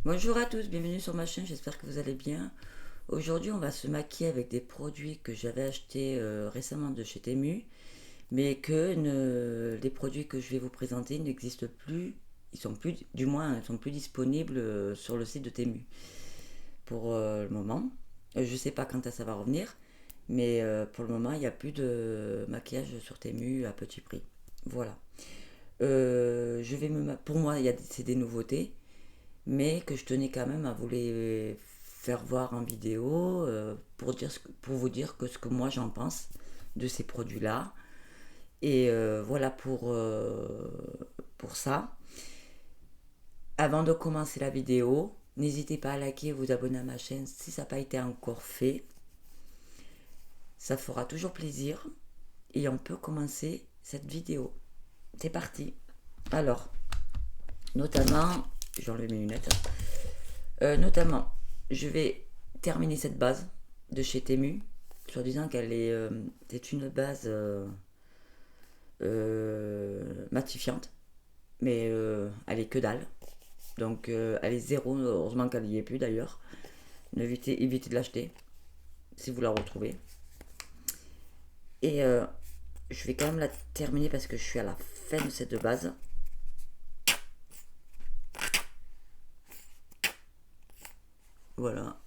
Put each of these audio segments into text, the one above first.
Bonjour à tous, bienvenue sur ma chaîne, j'espère que vous allez bien. Aujourd'hui, on va se maquiller avec des produits que j'avais achetés récemment de chez Temu, mais les produits que je vais vous présenter n'existent plus, ils sont plus, du moins, ils sont plus disponibles sur le site de Temu pour le moment. Je ne sais pas quand ça va revenir, mais pour le moment, il n'y a plus de maquillage sur Temu à petit prix. Voilà. Pour moi, c'est des nouveautés, mais que je tenais quand même à vous les faire voir en vidéo pour vous dire que ce que moi j'en pense de ces produits-là. Et voilà pour ça. Avant de commencer la vidéo, n'hésitez pas à liker et vous abonner à ma chaîne si ça n'a pas été encore fait. Ça fera toujours plaisir et on peut commencer cette vidéo. C'est parti. Alors, notamment, j'enlève mes lunettes. Notamment, je vais terminer cette base de chez Temu, en disant qu'elle est une base matifiante, mais elle est que dalle. Donc elle est zéro, heureusement qu'elle n'y est plus d'ailleurs. Évitez de l'acheter si vous la retrouvez. Et je vais quand même la terminer parce que je suis à la fin de cette base. Voilà.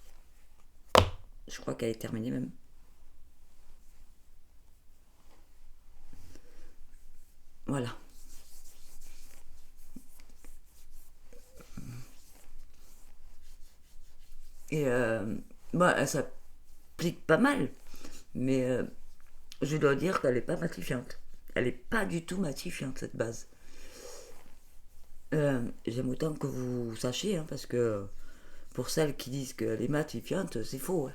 Je crois qu'elle est terminée même. Voilà. Et elle s'applique pas mal. Mais je dois dire qu'elle n'est pas matifiante. Elle n'est pas du tout matifiante, cette base. J'aime autant que vous sachiez, hein, parce que pour celles qui disent qu'elle est matifiante, c'est faux. Hein.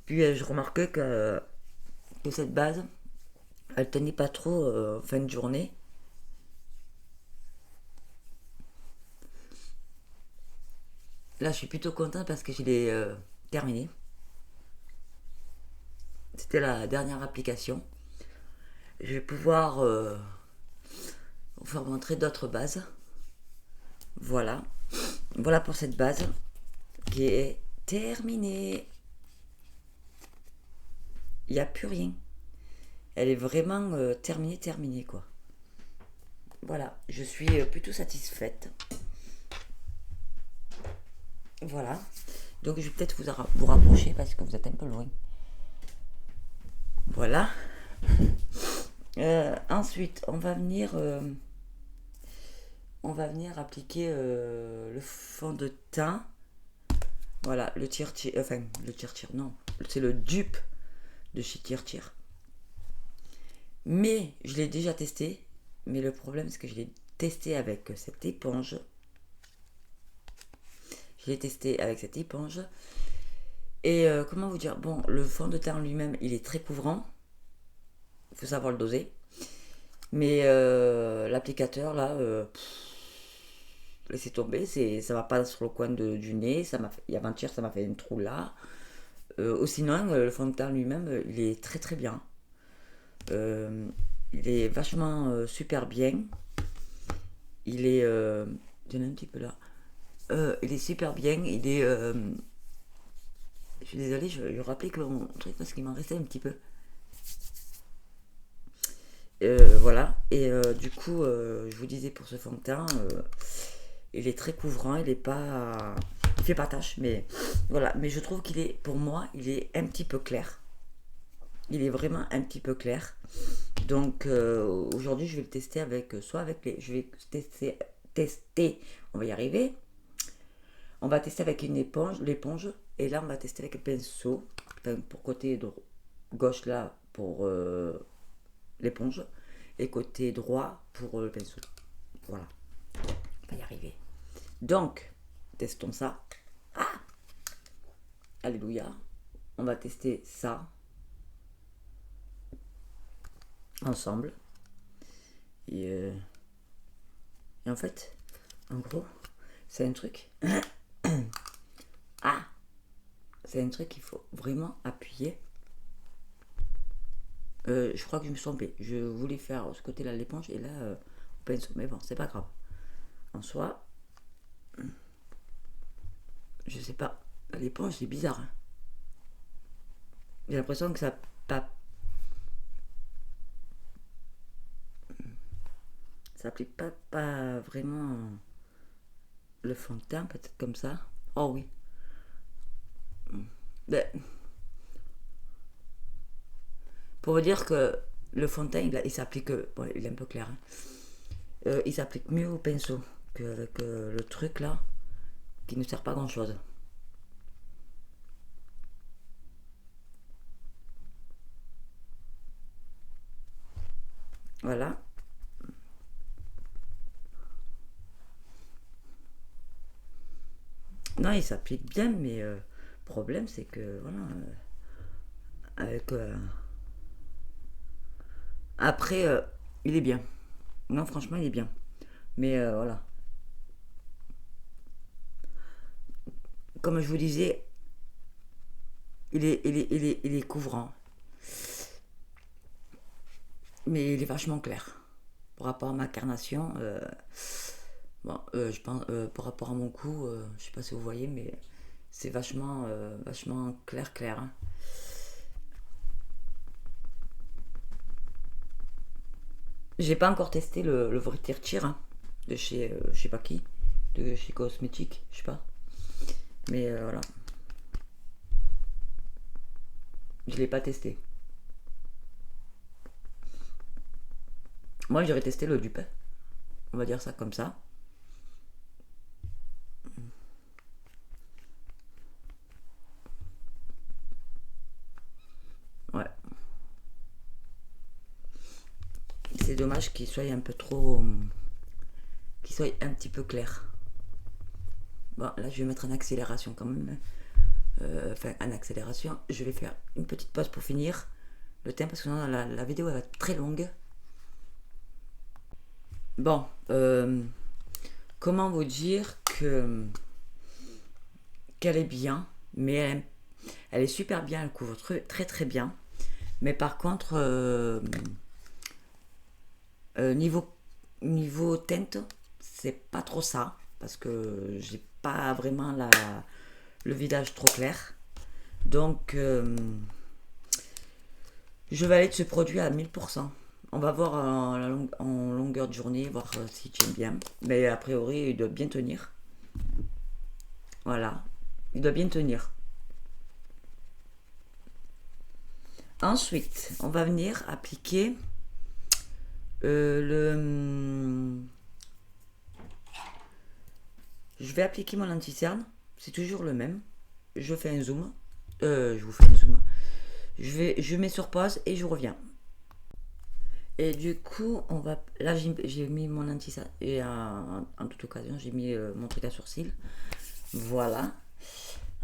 Puis je remarquais que cette base, elle tenait pas trop fin de journée. Là, je suis plutôt contente parce que je l'ai terminée. C'était la dernière application. Je vais pouvoir vous faire montrer d'autres bases. Voilà. Voilà pour cette base qui est terminée. Il n'y a plus rien. Elle est vraiment terminée quoi. Voilà, je suis plutôt satisfaite. Voilà. Donc je vais peut-être vous rapprocher parce que vous êtes un peu loin. Voilà. Ensuite, on va venir appliquer le fond de teint. Voilà, le tire-tire, non, c'est le dupe de chez Tire-Tire. Mais je l'ai déjà testé. Mais le problème, c'est que je l'ai testé avec cette éponge. Je l'ai testé avec cette éponge. Et comment vous dire, bon, le fond de teint lui-même, il est très couvrant. Il faut savoir le doser. Mais l'applicateur, là, laissez tomber, ça va pas sur le coin du nez. Avant-hier, ça m'a fait une trou là. Sinon, le fond de teint lui-même, il est très très bien. Euh, il est vachement super bien. Il est. Donne un petit peu là. Il est super bien. Il est. Je suis désolée, je vais rappeler que mon truc parce qu'il m'en restait un petit peu. Voilà. Et du coup, je vous disais pour ce fond de teint, il est très couvrant. Il est pas. Il fait pas tache, mais voilà. Mais je trouve qu'il est, pour moi, il est un petit peu clair. Il est vraiment un petit peu clair. Donc aujourd'hui, je vais le tester soit avec les. Je vais tester. On va y arriver. On va tester avec l'éponge, et là on va tester avec le pinceau. Enfin, pour côté gauche là pour l'éponge, et côté droit pour le pinceau. Voilà, on va y arriver. Donc, testons ça. Ah, alléluia. On va tester ça ensemble. Et en fait, en gros, c'est un truc. Ah, c'est un truc qu'il faut vraiment appuyer. Je crois que je me suis trompée. Je voulais faire ce côté-là l'éponge et là, pinceau. Mais bon, c'est pas grave. En soi, je sais pas. L'éponge, c'est bizarre. Hein. J'ai l'impression que ça applique pas vraiment le fond de teint, peut-être comme ça. Oh oui. Ben, pour vous dire que le fond de teint, il s'applique. Bon, il est un peu clair. Hein. Il s'applique mieux au pinceau qu'avec le truc là, qui ne sert pas grand chose. Voilà. Non, il s'applique bien, mais le problème c'est que voilà, avec après, il est bien. Non, franchement, il est bien. Mais voilà, comme je vous disais, il est couvrant, mais il est vachement clair. Par rapport à ma carnation, bon, je pense, par rapport à mon cou, je sais pas si vous voyez, mais c'est vachement clair. Hein. J'ai pas encore testé le vrai tire-tire hein, de chez je sais pas qui, de chez Cosmétique, je sais pas. Mais voilà, je l'ai pas testé. Moi, j'aurais testé le dupe. On va dire ça comme ça. Ouais. C'est dommage qu'il soit un peu trop. Qu'il soit un petit peu clair. Bon, là, je vais mettre en accélération quand même. Enfin, en accélération. Je vais faire une petite pause pour finir le thème parce que sinon la vidéo elle va être très longue. Bon, comment vous dire que qu'elle est bien, mais elle est super bien, elle couvre très bien. Mais par contre, niveau, niveau teinte, c'est pas trop ça, parce que j'ai pas vraiment le visage trop clair. Donc, je vais aller de ce produit à 1000%. On va voir en longueur de journée, voir si j'aime bien. Mais a priori, il doit bien tenir. Voilà, il doit bien tenir. Ensuite, on va venir appliquer le. Je vais appliquer mon anti-cerne. C'est toujours le même. Je fais un zoom. Je vous fais un zoom. Je mets sur pause et je reviens. Et du coup, on va. Là, j'ai mis mon anti-cerne. Et en toute occasion, j'ai mis mon truc à sourcils. Voilà.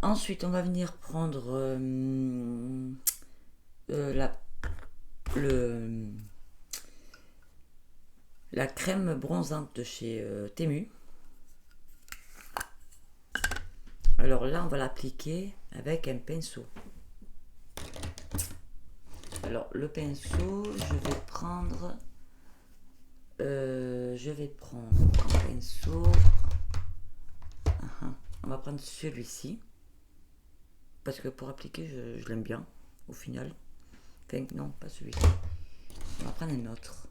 Ensuite, on va venir prendre la, le, la crème bronzante de chez Temu. Alors là, on va l'appliquer avec un pinceau. Alors le pinceau, je vais prendre un pinceau. On va prendre celui-ci parce que pour appliquer, je l'aime bien au final. Enfin, non, pas celui-ci. On va prendre un autre.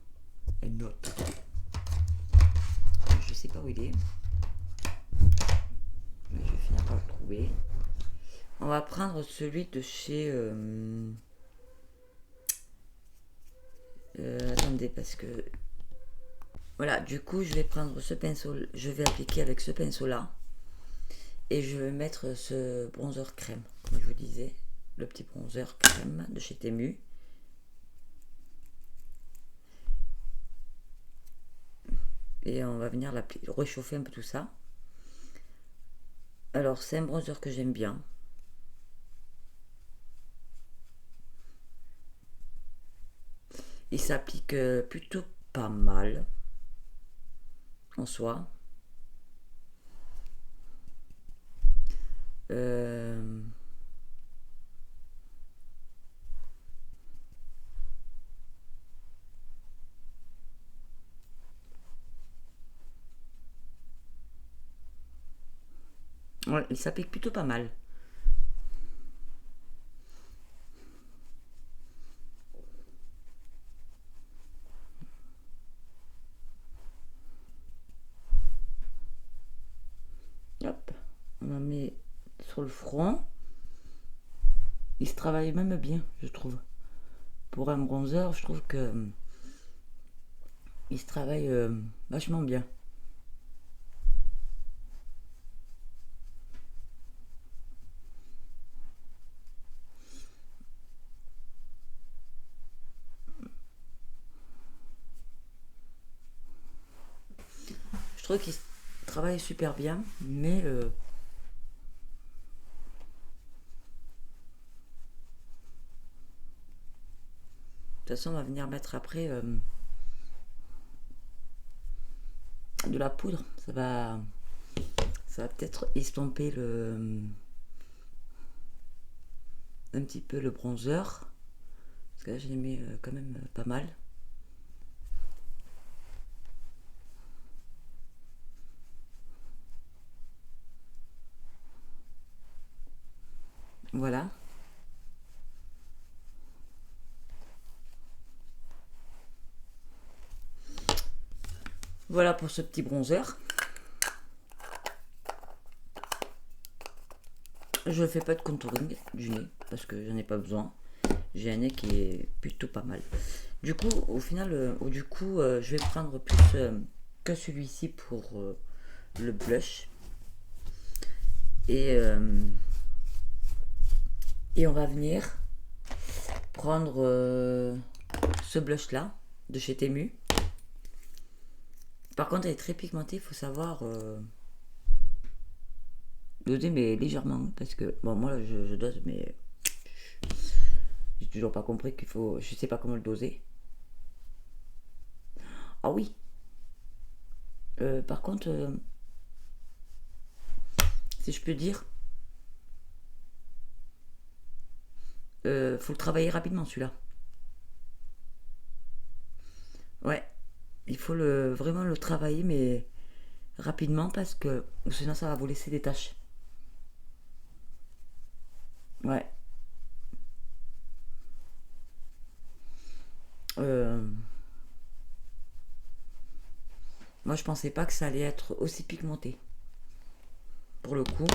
Je sais pas où il est. Mais je vais finir par le trouver. On va prendre celui de chez. Attendez, parce que. Voilà, du coup, je vais prendre ce pinceau. Je vais appliquer avec ce pinceau-là. Et je vais mettre ce bronzer crème, comme je vous disais. Le petit bronzer crème de chez Temu. Et on va venir réchauffer un peu tout ça. Alors, c'est un bronzer que j'aime bien. Il s'applique plutôt pas mal en soi. Ouais, et ça pique plutôt pas mal. Hop, on en met sur le front. Il se travaille même bien, je trouve. Pour un bronzer, je trouve que il se travaille vachement bien. Je trouve qu'il se travaille super bien, mais de toute façon, on va venir mettre après de la poudre. Ça va peut-être estomper un petit peu le bronzer. Parce que là, j'en ai mis quand même pas mal. Voilà. Voilà pour ce petit bronzer. Je ne fais pas de contouring du nez parce que j'en ai pas besoin. J'ai un nez qui est plutôt pas mal. Du coup, au final, je vais prendre plus que celui-ci pour le blush. Et, euh, et on va venir prendre ce blush là de chez Temu. Par contre, elle est très pigmentée, il faut savoir doser, mais légèrement. Parce que, bon, moi je dose, mais j'ai toujours pas compris qu'il faut. Je sais pas comment le doser. Ah oui. Par contre, si je peux dire, faut le travailler rapidement celui-là. Ouais, il faut vraiment le travailler, mais rapidement parce que sinon ça va vous laisser des taches. Ouais. Euh, Moi je pensais pas que ça allait être aussi pigmenté. Pour le coup.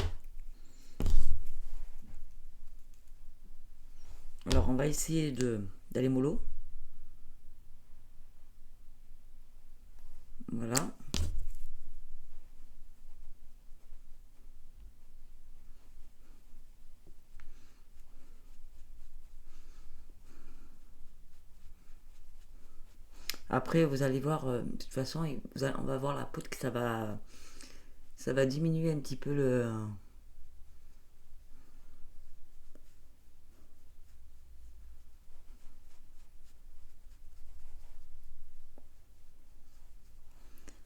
Alors on va essayer d'aller mollo. Voilà. Après vous allez voir, de toute façon, on va voir la poudre que ça va diminuer un petit peu le.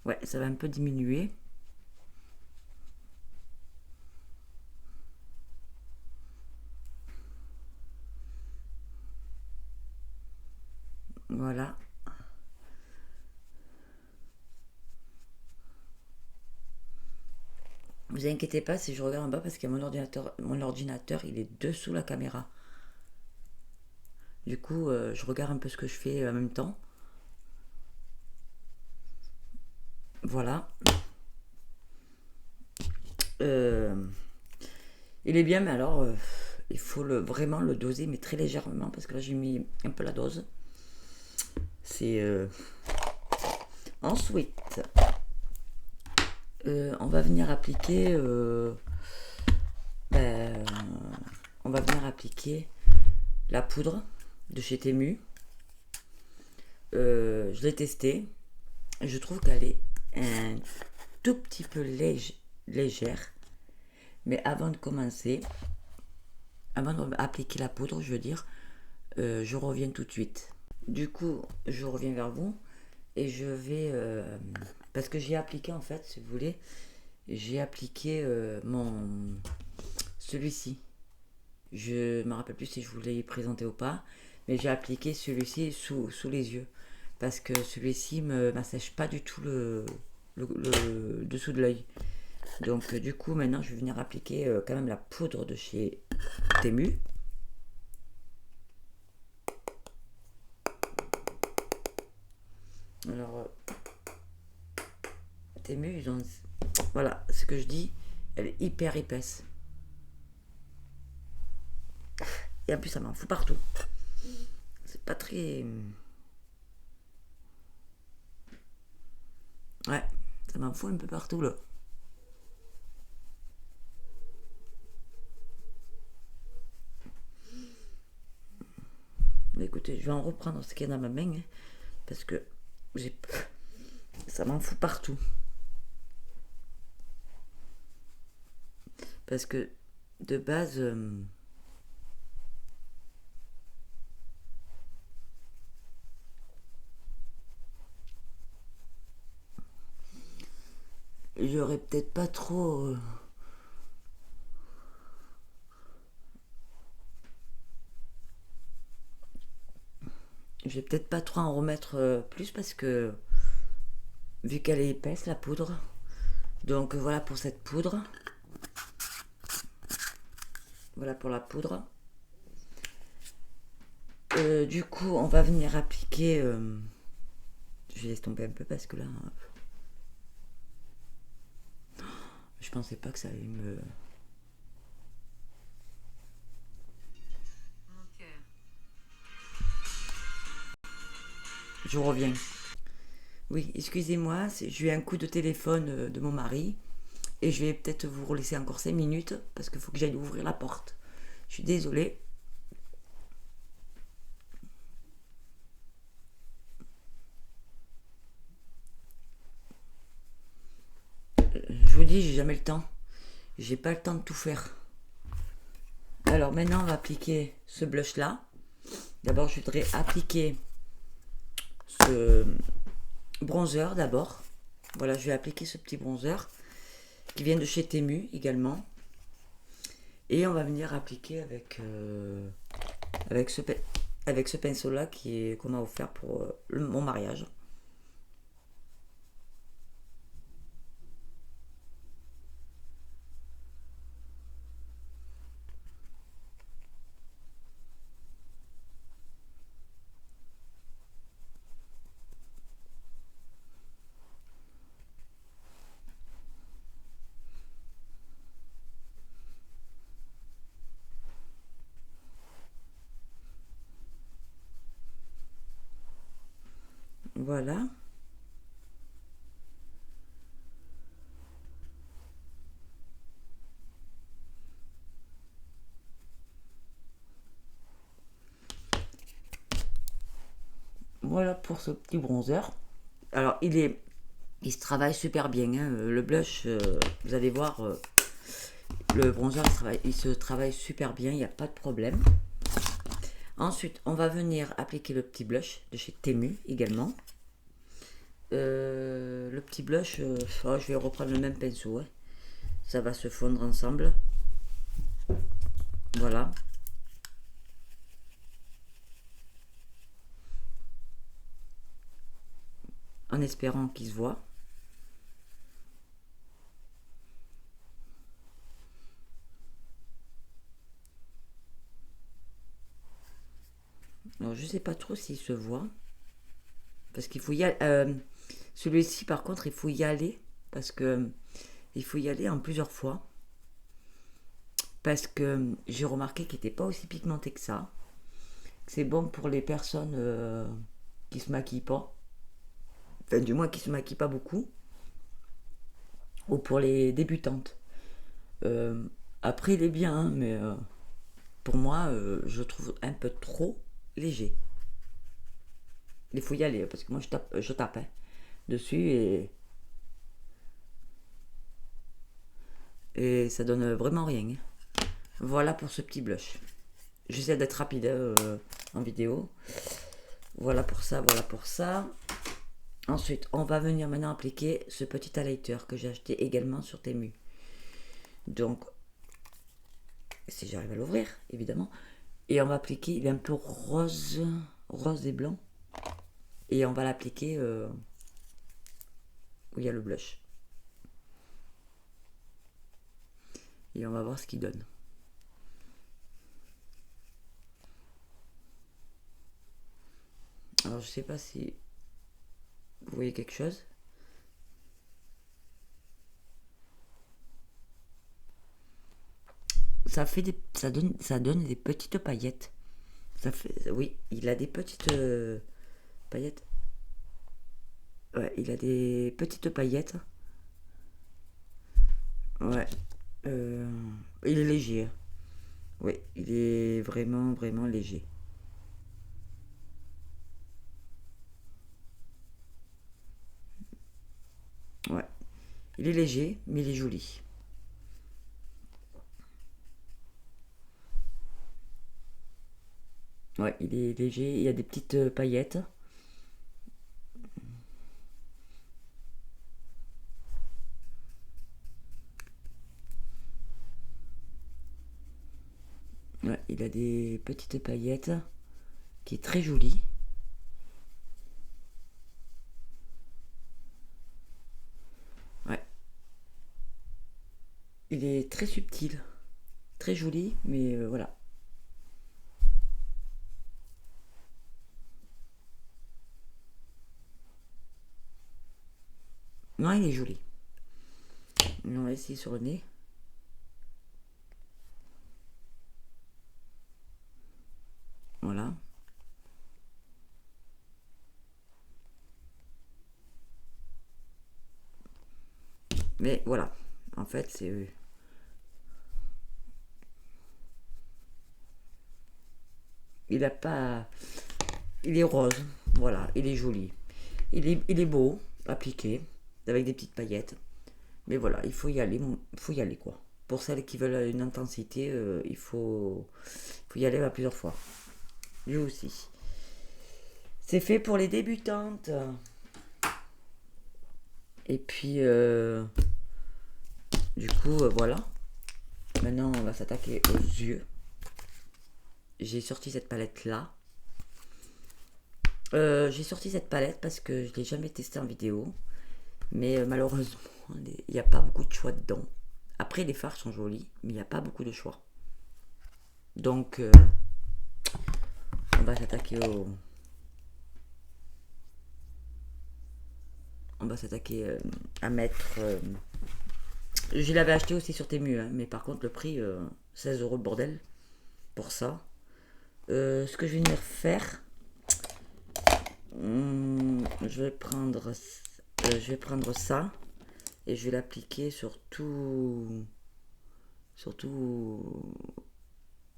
Ouais, ça va un peu diminuer. Voilà. Vous inquiétez pas si je regarde en bas parce que mon ordinateur il est dessous la caméra. Du coup, je regarde un peu ce que je fais en même temps. Voilà. Euh, il est bien, mais alors il faut vraiment le doser, mais très légèrement parce que là j'ai mis un peu la dose. C'est ensuite, on va venir appliquer. Ben, on va venir appliquer la poudre de chez Temu. Je l'ai testée. Je trouve qu'elle est un tout petit peu légère. Mais avant de commencer, avant d'appliquer la poudre, je veux dire, je reviens tout de suite. Du coup, je reviens vers vous et je vais... parce que j'ai appliqué en fait, si vous voulez, j'ai appliqué celui-ci. Je me rappelle plus si je vous l'ai présenté ou pas, mais j'ai appliqué celui-ci sous les yeux. Parce que celui-ci ne m'assèche pas du tout le dessous de l'œil. Donc du coup maintenant je vais venir appliquer quand même la poudre de chez Temu. Alors Temu ils ont... Voilà ce que je dis, elle est hyper épaisse. Et en plus ça m'en fout partout. C'est pas très... Ouais, ça m'en fout un peu partout là. Mais écoutez, je vais en reprendre ce qu'il y a dans ma main, hein, parce que j'ai... ça m'en fout partout. Parce que de base... j'aurais peut-être pas trop... je vais peut-être pas trop en remettre plus parce que vu qu'elle est épaisse la poudre. Donc voilà pour cette poudre. Voilà pour la poudre. Du coup on va venir appliquer... je vais estomper un peu parce que là... je pensais pas que ça allait me... Je reviens. Oui, excusez-moi, j'ai eu un coup de téléphone de mon mari et je vais peut-être vous laisser encore 5 minutes parce qu'il faut que j'aille ouvrir la porte. Je suis désolée. Je vous dis, j'ai jamais le temps. J'ai pas le temps de tout faire. Alors maintenant, on va appliquer ce blush là. D'abord, je voudrais appliquer ce bronzer d'abord. Voilà, je vais appliquer ce petit bronzer qui vient de chez Temu également. Et on va venir appliquer avec ce pinceau là qu'on m'a offert pour mon mariage. Voilà. Voilà pour ce petit bronzer. Alors il se travaille super bien, hein. Le blush, vous allez voir, le bronzer il se travaille super bien, il n'y a pas de problème. Ensuite, on va venir appliquer le petit blush de chez Temu également. Le petit blush, je vais reprendre le même pinceau, hein. Ça va se fondre ensemble. Voilà. En espérant qu'il se voit. Alors je sais pas trop s'il se voit. Parce qu'il faut y aller. Celui-ci par contre il faut y aller. Parce que il faut y aller en plusieurs fois. Parce que j'ai remarqué qu'il n'était pas aussi pigmenté que ça. C'est bon pour les personnes qui se maquillent pas. Enfin du moins qui se maquillent pas beaucoup. Ou pour les débutantes. Après il est bien, hein, mais pour moi je trouve un peu trop léger. Il faut y aller parce que moi je tape hein, dessus et ça donne vraiment rien. Voilà pour ce petit blush. J'essaie d'être rapide en vidéo. Voilà pour ça, voilà pour ça. Ensuite, on va venir maintenant appliquer ce petit highlighter que j'ai acheté également sur Temu. Donc, si j'arrive à l'ouvrir, évidemment. Et on va appliquer, il est un peu rose et blanc. Et on va l'appliquer où il y a le blush. Et on va voir ce qu'il donne. Alors je sais pas si vous voyez quelque chose. Ça donne des petites paillettes. Ça fait, oui, il a des petites paillettes. Ouais, il a des petites paillettes. Ouais. Euh, il est léger. Oui, il est vraiment, vraiment léger. Ouais. Il est léger, mais il est joli. Ouais, il est léger. Il y a des petites paillettes. Ouais, il a des petites paillettes qui est très joli. Ouais, il est très subtil, très joli, mais voilà. Non, il est joli. On va essayer sur le nez. Voilà. Mais voilà. En fait, c'est. Il a pas. Il est rose. Voilà. Il est joli. Il est beau, appliqué, avec des petites paillettes. Mais voilà, il faut y aller. Il faut y aller, quoi. Pour celles qui veulent une intensité, faut y aller à plusieurs fois. Lui aussi. C'est fait pour les débutantes. Et puis, du coup, voilà. Maintenant, on va s'attaquer aux yeux. J'ai sorti cette palette là. J'ai sorti cette palette parce que je l'ai jamais testée en vidéo. Mais malheureusement, il n'y a pas beaucoup de choix dedans. Après, les fards sont jolis, mais il n'y a pas beaucoup de choix. Donc, on va s'attaquer au. On va s'attaquer à mettre. Je l'avais acheté aussi sur Temu, hein, mais par contre, le prix, 16 € le bordel pour ça. Ce que je vais venir faire, je vais prendre ça et je vais l'appliquer surtout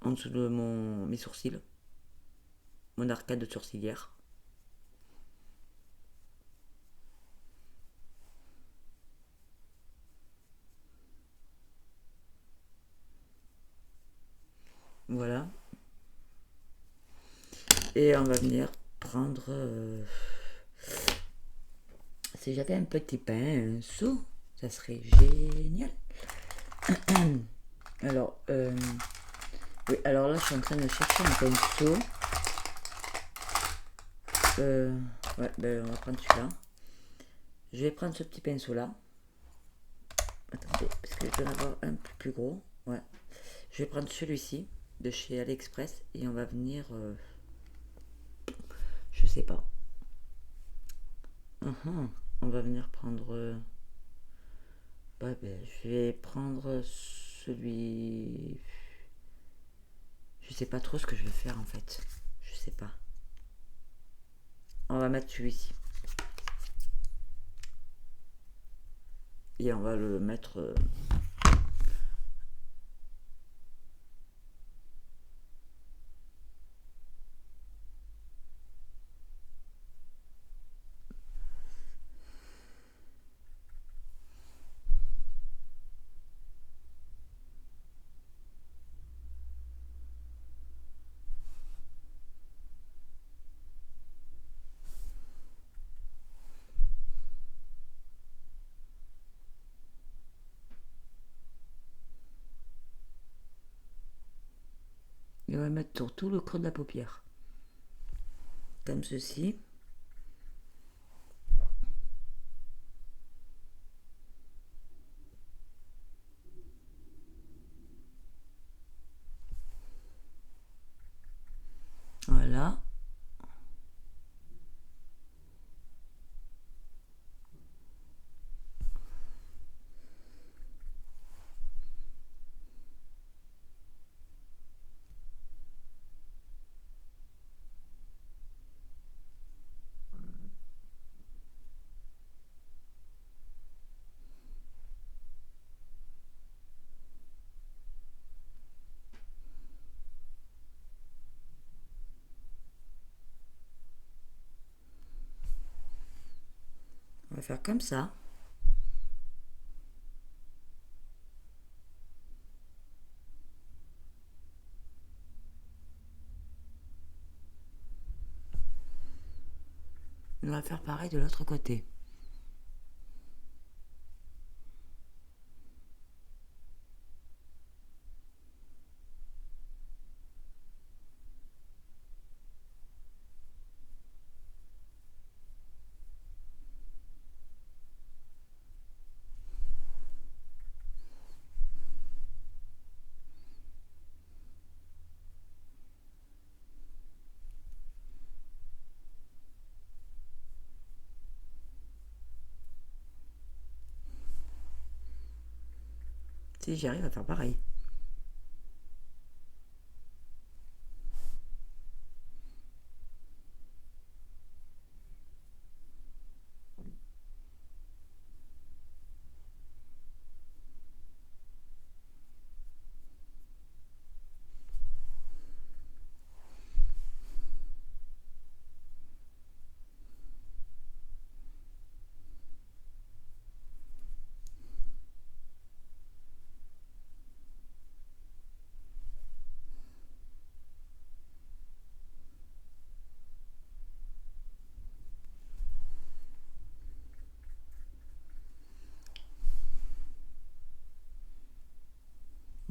en dessous de mes sourcils, mon arcade de sourcilière. Voilà. Et on va venir prendre. Si j'avais un petit pinceau, ça serait génial. Alors, oui, alors là, je suis en train de chercher un pinceau. Ouais, ben on va prendre celui-là. Je vais prendre ce petit pinceau là. Attendez, parce que je vais en avoir un peu plus gros. Ouais. Je vais prendre celui-ci de chez AliExpress et on va venir. Je sais pas. On va venir prendre. Ouais, ben, je vais prendre celui. Je sais pas trop ce que je vais faire en fait. Je sais pas. On va mettre celui-ci. Et on va le mettre. Et on va mettre sur tout le creux de la paupière. Comme ceci. va faire comme ça. On va faire pareil de l'autre côté. Si j'y arrive à faire pareil.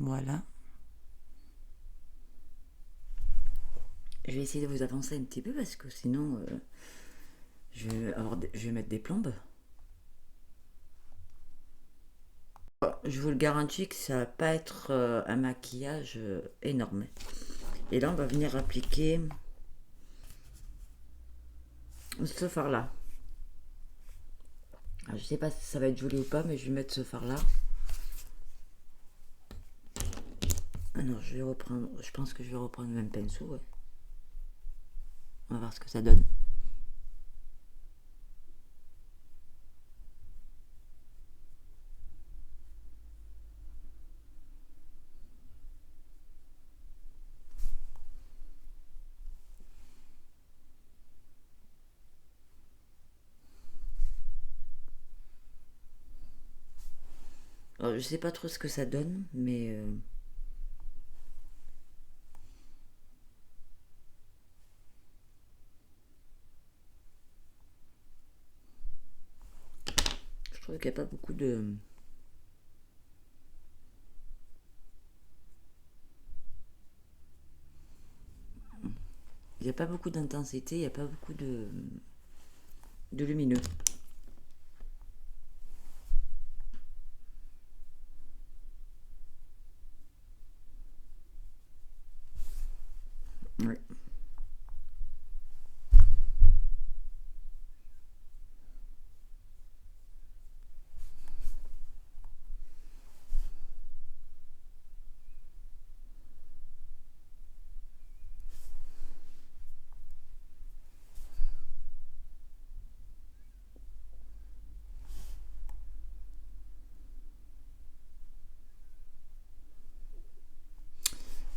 Voilà. Je vais essayer de vous avancer un petit peu parce que sinon je vais mettre des plombes. Je vous le garantis que ça va pas être un maquillage énorme. Et là, on va venir appliquer ce fard-là. Je sais pas si ça va être joli ou pas, mais je vais mettre ce fard-là. Ah non, je vais reprendre. Je pense que je vais reprendre le même pinceau. Ouais. On va voir ce que ça donne. Alors, je sais pas trop ce que ça donne, mais je trouve qu'il n'y a pas beaucoup de. Il n'y a pas beaucoup d'intensité, il n'y a pas beaucoup de lumineux. Ouais.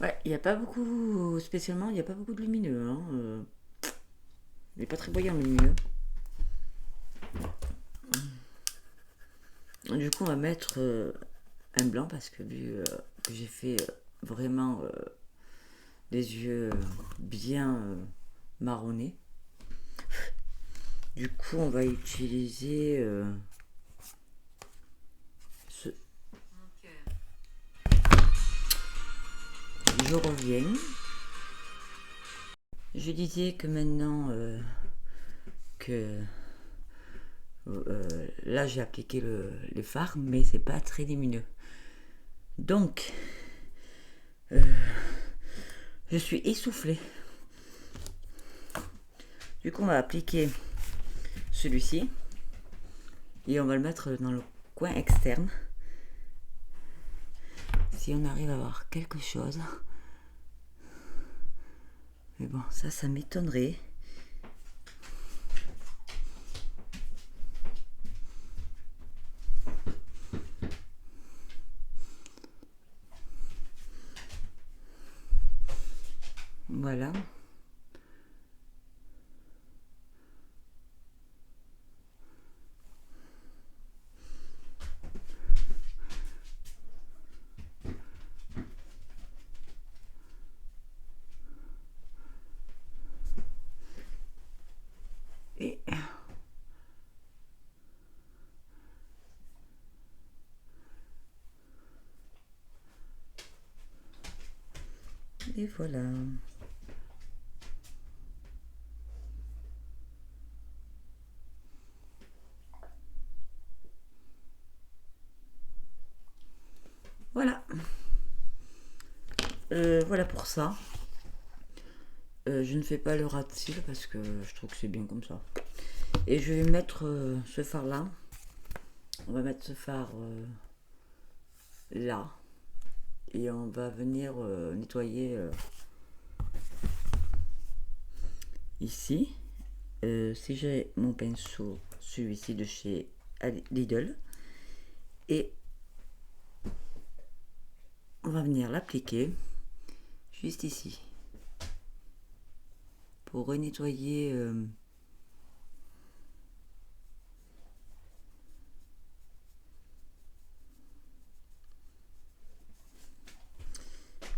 Ouais, il n'y a pas beaucoup, spécialement, il n'y a pas beaucoup de lumineux. Hein. Il n'est pas très voyant le lumineux. Du coup, on va mettre un blanc parce que vu que j'ai fait vraiment des yeux bien marronnés. Du coup, on va utiliser ce. Je reviens. Je disais que maintenant que là j'ai appliqué les fards, mais c'est pas très lumineux. Donc, je suis essoufflée. Du coup, on va appliquer celui-ci et on va le mettre dans le coin externe. Si on arrive à voir quelque chose. Mais bon, ça m'étonnerait. Voilà. Et voilà. Voilà. Voilà pour ça. Je ne fais pas le ras de cils parce que je trouve que c'est bien comme ça. Et je vais mettre ce fard là. On va mettre ce fard là. Et on va venir nettoyer ici. Si j'ai mon pinceau, celui-ci de chez Lidl. Et on va venir l'appliquer juste ici. Pour renettoyer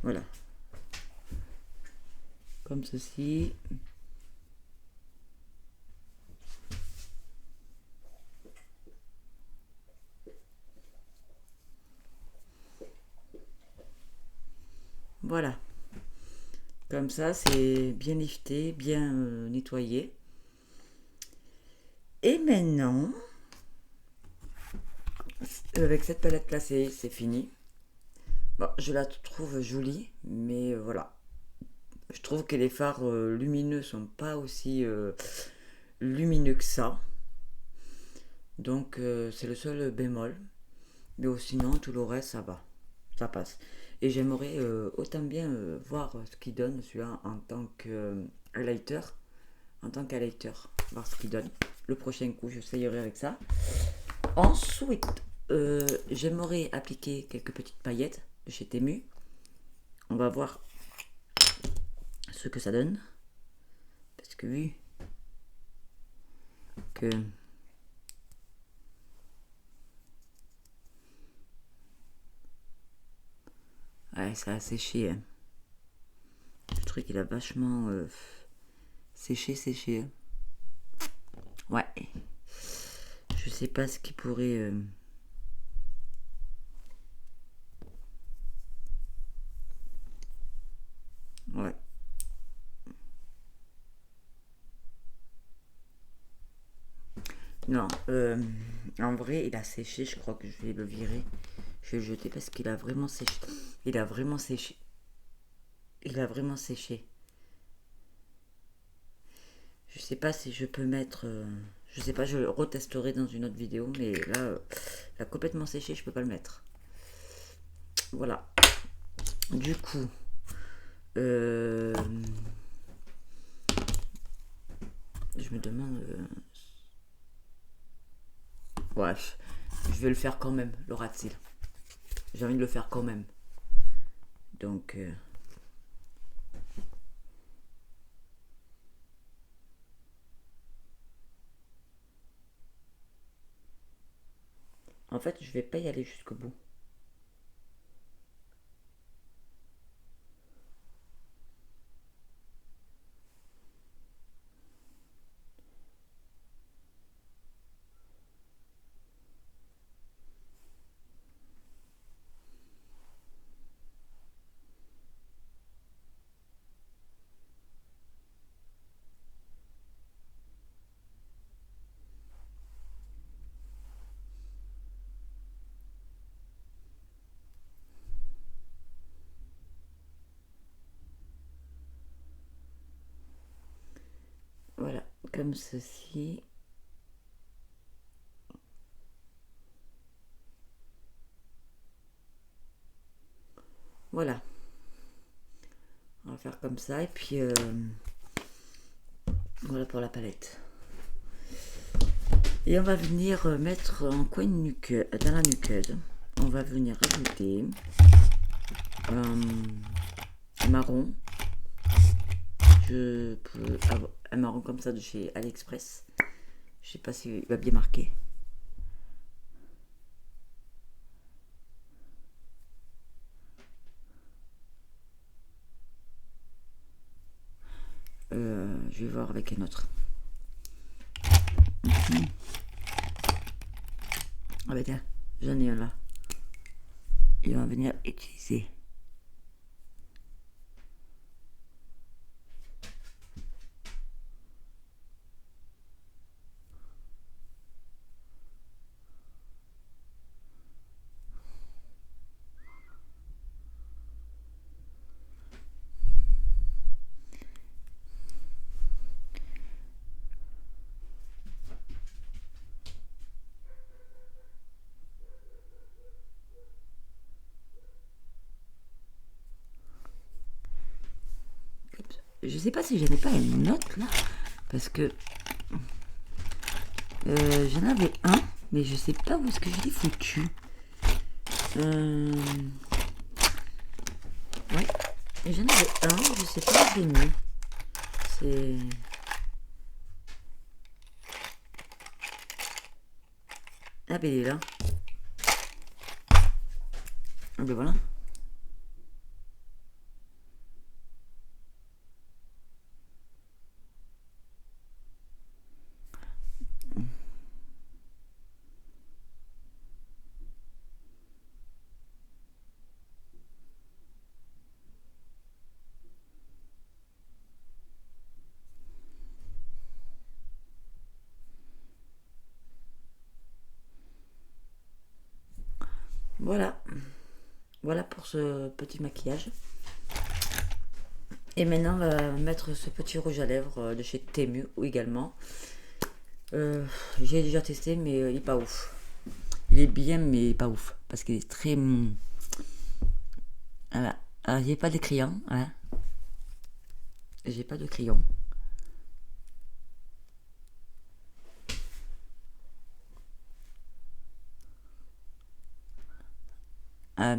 voilà, comme ceci. Voilà, comme ça c'est bien lifté, bien nettoyé. Et maintenant, avec cette palette là c'est fini. Bon, je la trouve jolie, mais voilà. Je trouve que les fards lumineux sont pas aussi lumineux que ça. Donc c'est le seul bémol. Mais sinon, tout le reste, ça va. Ça passe. Et j'aimerais autant bien voir ce qu'il donne celui-là en tant que highlighter. En tant qu'highlighter. Voir ce qu'il donne. Le prochain coup, j'essayerai avec ça. Ensuite, j'aimerais appliquer quelques petites paillettes de chez Temu. On va voir ce que ça donne. Parce que vu que ouais, ça a séché. Hein. Le truc, il a vachement séché. Hein. Ouais. Je sais pas ce qui pourrait... Ouais. Non, en vrai, il a séché. Je crois que je vais le virer. Je vais le jeter parce qu'il a vraiment séché. Il a vraiment séché. Il a vraiment séché. Je sais pas si je peux mettre... je sais pas, je le retesterai dans une autre vidéo. Mais là, il a complètement séché. Je peux pas le mettre. Voilà. Du coup... je me demande... Bref, je vais le faire quand même, le ras de cils. J'ai envie de le faire quand même. Donc... en fait, je vais pas y aller jusqu'au bout. Voilà, comme ceci. Voilà. On va faire comme ça et puis voilà pour la palette. Et on va venir mettre en coin de nuque, dans la nuqueuse. On va venir rajouter un marron. Je peux avoir un marron comme ça de chez AliExpress. Je sais pas s'il va bien marquer. Je vais voir avec un autre. Ah bah tiens, j'en ai un là. Et on va venir utiliser Je sais pas si j'en ai pas une autre là. Parce que j'en avais un, mais je sais pas où est-ce que je l'ai foutu. Ouais, j'en avais un, je sais pas où je l'ai mis. C'est... Ah ben il est là. Ah ben voilà. Voilà. Voilà pour ce petit maquillage. Et maintenant, on va mettre ce petit rouge à lèvres de chez Temu également. J'ai déjà testé, mais il est pas ouf. Il est bien, mais pas ouf. Parce qu'il est très... Voilà. Alors, j'ai pas de crayon. Hein. J'ai pas de crayon. Euh,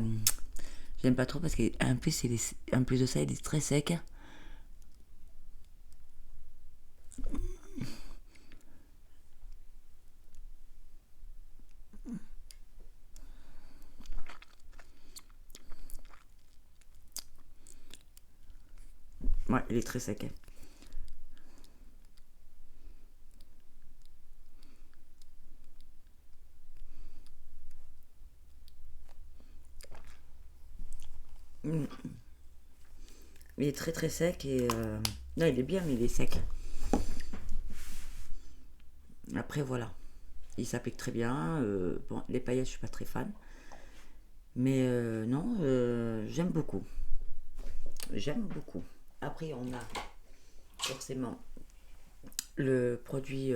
J'aime pas trop parce qu'en plus, en plus de ça, il est très sec. Ouais, il est très sec. Il est très très sec et... Non, il est bien, mais il est sec. Après, voilà. Il s'applique très bien. Bon, les paillettes, je suis pas très fan. Mais non, j'aime beaucoup. J'aime beaucoup. Après, on a forcément le produit.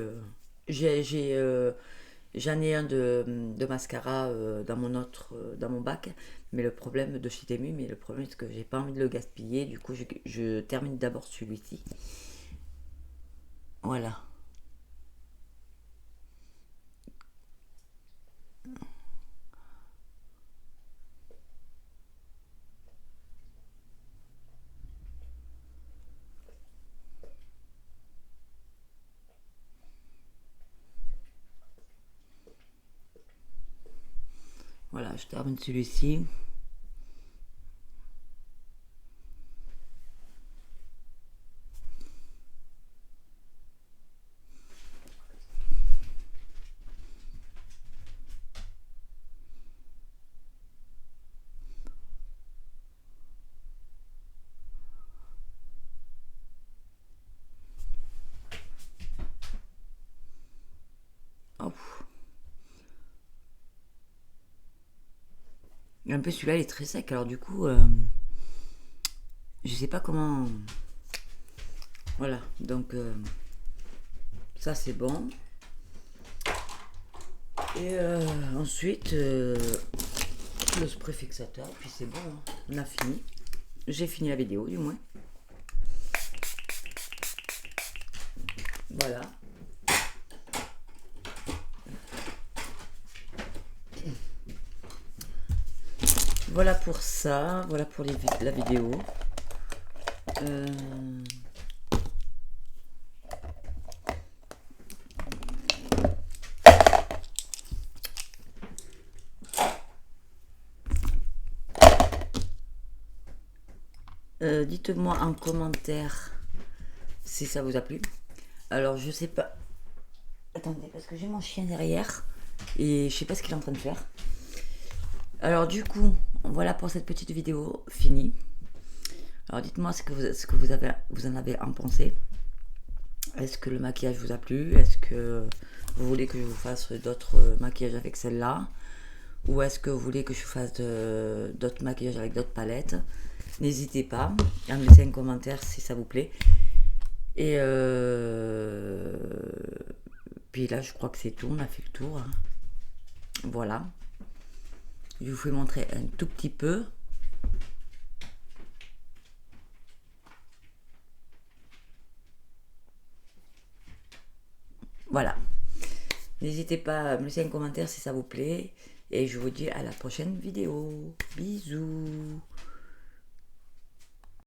J'en ai un de mascara dans mon bac, mais le problème de chez Temu, mais le problème c'est que j'ai pas envie de le gaspiller, du coup je termine d'abord celui-ci. Voilà. Voilà, je termine celui-ci. Hop. Et un peu celui-là il est très sec, alors du coup je sais pas comment. Voilà, donc ça c'est bon. Et ensuite le spray fixateur, puis c'est bon, hein. On a fini. J'ai fini la vidéo du moins. Voilà. Voilà pour ça, voilà pour la vidéo. Dites-moi en commentaire si ça vous a plu. Alors je sais pas. Attendez, parce que j'ai mon chien derrière et je sais pas ce qu'il est en train de faire. Alors du coup, voilà pour cette petite vidéo finie. Alors dites-moi ce que vous en avez en pensé. Est-ce que le maquillage vous a plu? Est-ce que vous voulez que je vous fasse d'autres maquillages avec celle-là? Ou est-ce que vous voulez que je fasse d'autres maquillages avec d'autres palettes? N'hésitez pas à me laisser un commentaire si ça vous plaît. Et puis là, je crois que c'est tout. On a fait le tour. Voilà. Je vous fais montrer un tout petit peu. Voilà. N'hésitez pas à me laisser un commentaire si ça vous plaît. Et je vous dis à la prochaine vidéo. Bisous.